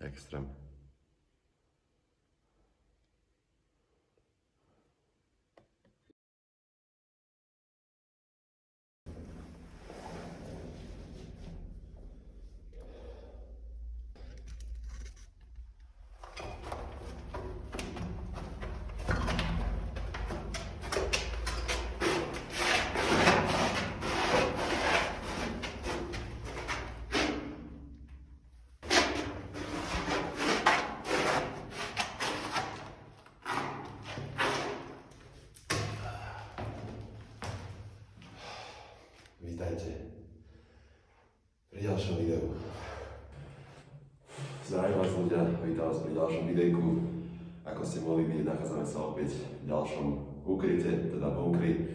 Extrém. Vítajte pri ďalšom videu. Zdravím vás ľudia, vítam vás pri ďalšom videjku. Ako ste mohli vidieť, nachádzame sa opäť v ďalšom úkryte, teda bunkri.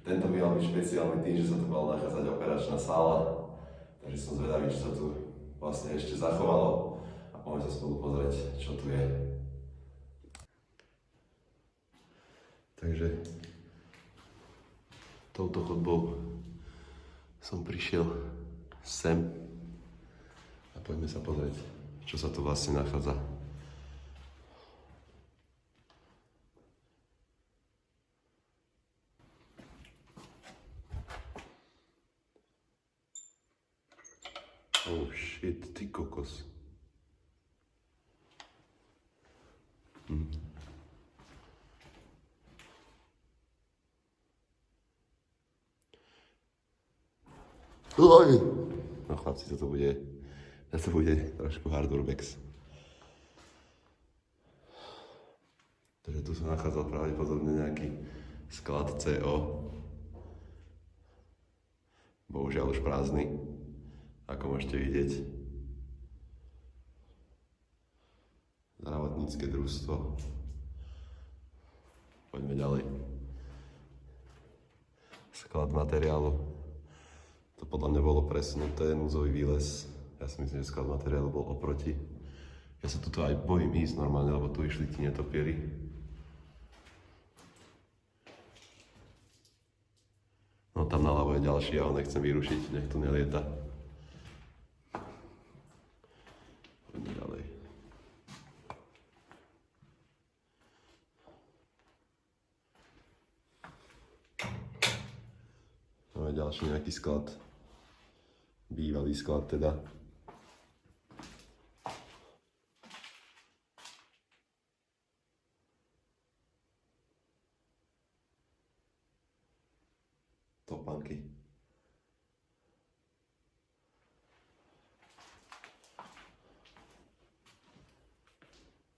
Tento by mal byť špeciálny tým, že sa tu mala nachádzať operačná sála, takže som zvedavý, čo sa tu vlastne ešte zachovalo a poďme sa spolu pozrieť, čo tu je. Takže touto chodbou som prišiel sem a poďme sa pozrieť, čo sa tu vlastne nachádza. Oh shit, ty kokos. No chlapci, toto bude trošku hard urbex. Takže tu sa nachádzal pravdepodobne nejaký sklad CO. Bohužiaľ už prázdny, ako môžete vidieť. Zdravotnícke družstvo. Poďme ďalej. Sklad materiálu. To podľa mňa bolo presunuté, núdzový výlez. Ja si myslím, že sklad materiálu bol oproti. Ja sa tuto aj bojím ísť normálne, lebo tu išli tí netopiery. No tam naľavo je ďalší, ja ho nechcem vyrušiť, nech tu nelieta. Poďme ďalej. Máme ďalší nejaký sklad. Bývalý sklad teda. Topánky.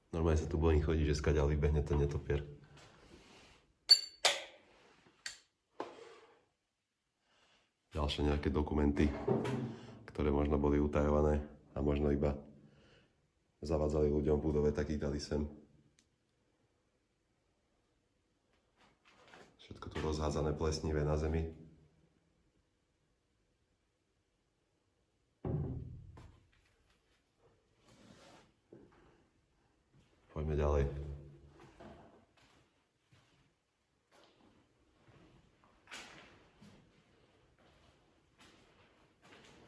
Normálne sa tu bojím chodiť, že skaďal vybehne ten netopier. Ďalšie nejaké dokumenty, ktoré možno boli utajované a možno iba zavádzali ľuďom v budove, tak ich dali sem. Všetko tu rozhádzané plesnivé na zemi. Poďme ďalej.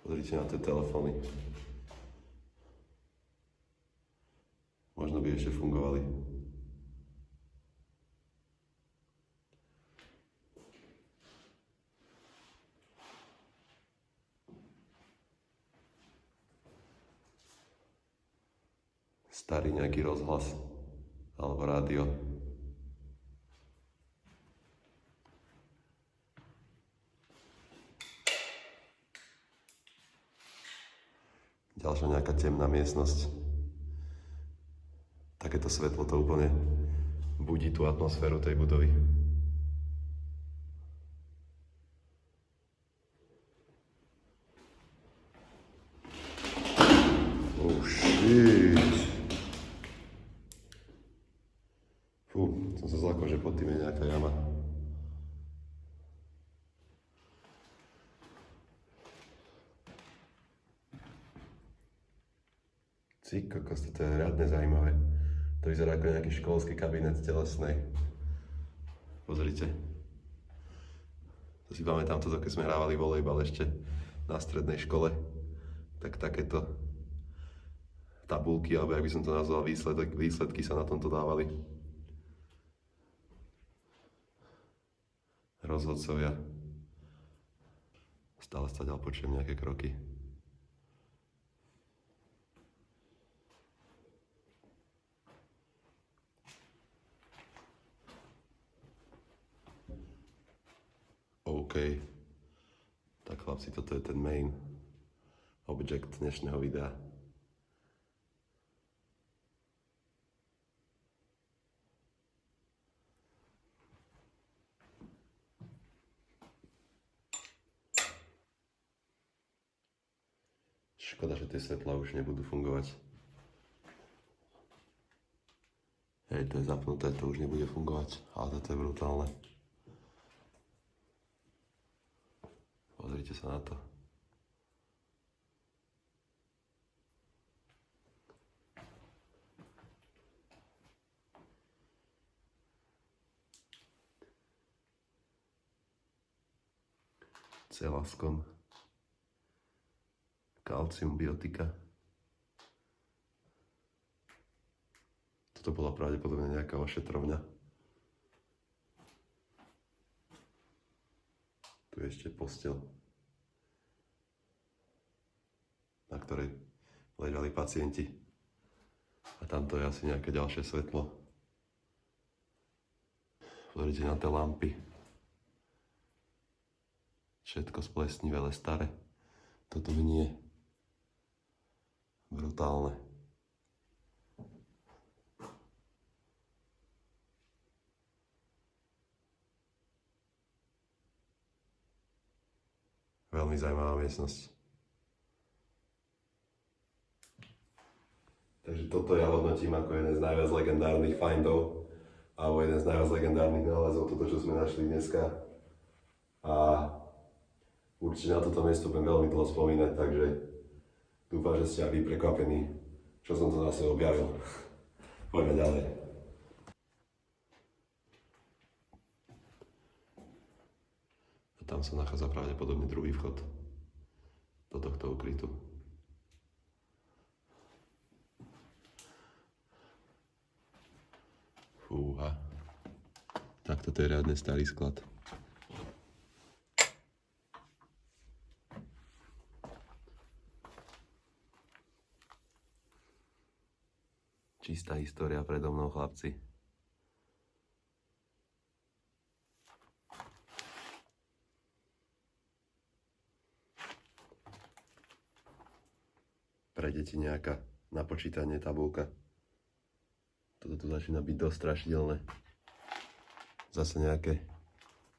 Pozrite na tie telefóny. Možno by ešte fungovali. Starý nejaký rozhlas alebo rádio. Ďalšia nejaká temná miestnosť. Takéto svetlo to úplne budí tú atmosféru tej budovy. Oh shit. Fú, som sa zlakol, že pod tým je nejaká jama. Ty kokos, toto je riadne zaujímavé. To vyzerá ako nejaký školský kabinet telesnej. Pozrite. To si pamätám toto, keď sme hrávali volejbal ešte na strednej škole. Tak tabulky, alebo jak by som to nazval, výsledky sa na tomto dávali. Rozhodcovia. Stále stadiaľ počujem nejaké kroky. OK. Tak chlapci, toto je ten main object dnešného videa. Škoda, že tie svetlá už nebudú fungovať. Hej, to je zapnuté, to už nebude fungovať, ale toto je brutálne. Pozrite sa na to. Celaskom. Kalcium, biotika. Toto bola pravdepodobne nejaká ošetrovňa. Tu je ešte posteľ, na ktorej ležali pacienti. A tamto je asi nejaké ďalšie svetlo. Pozrite na tie lampy. Všetko splesnivé, staré. Toto nie. Brutálne. Veľmi zaujímavá miestnosť. Takže toto ja hodnotím ako jeden z najviac legendárnych findov alebo jeden z najviac legendárnych nálezov, toto, čo sme našli dneska. A určite na toto miesto budem veľmi dlho spomínať, takže dúfam, že ste aj vy prekvapení, čo som to zase objavil. Poďme ďalej. A tam sa nachádza pravdepodobne druhý vchod do tohto ukrytu. Fúha. Tak toto je riadne starý sklad. Čistá história predo mnou, chlapci. Pre deti nejaká na počítanie tabulka. Toto tu začína byť dosť strašidelné. Zase nejaké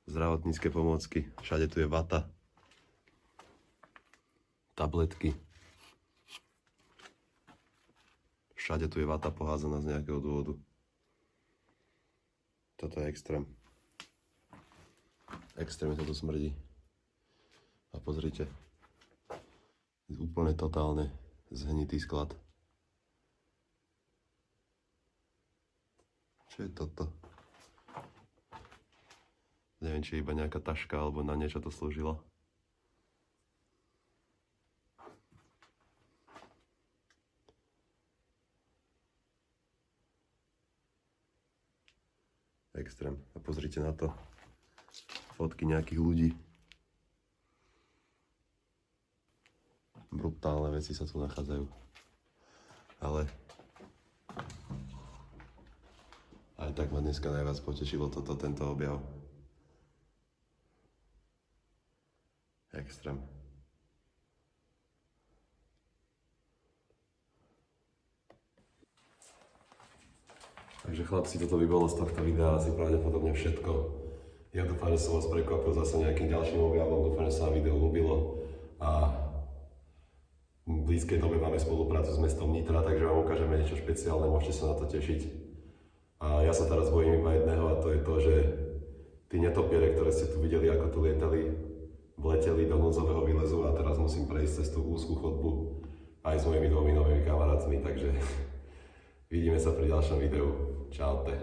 zdravotnícke pomôcky. Všade tu je vata. Tabletky. Všade tu je vata poházaná z nejakého dôvodu. Toto je extrém. Extrémne to tu smrdí. A pozrite. Úplne totálne zhnitý sklad. Čo je toto? Neviem, či je iba nejaká taška, alebo na niečo to slúžilo. Extrém. A pozrite na to. Fotky nejakých ľudí. Brutálne veci sa tu nachádzajú. Ale aj tak ma dneska najviac potešilo tento objav. Extrém. Takže chlapci, toto by bolo z tohto videa asi pravdepodobne všetko. Ja dúfam, že som vás prekvapil zase nejakým ďalším objavom, dúfam, že sa vám video ľúbilo a v blízkej dobe máme spoluprácu s mestom Nitra, takže vám ukážeme niečo špeciálne, môžete sa na to tešiť. A ja sa teraz bojím iba jedného a to je to, že tí netopiere, ktoré ste tu videli, ako tu lietali, vleteli do núdzového výlezu a teraz musím prejsť cez tú úzkú chodbu aj s mojimi dvomi novými kamarátmi, takže vidíme sa pri ďalšom videu. Čaute.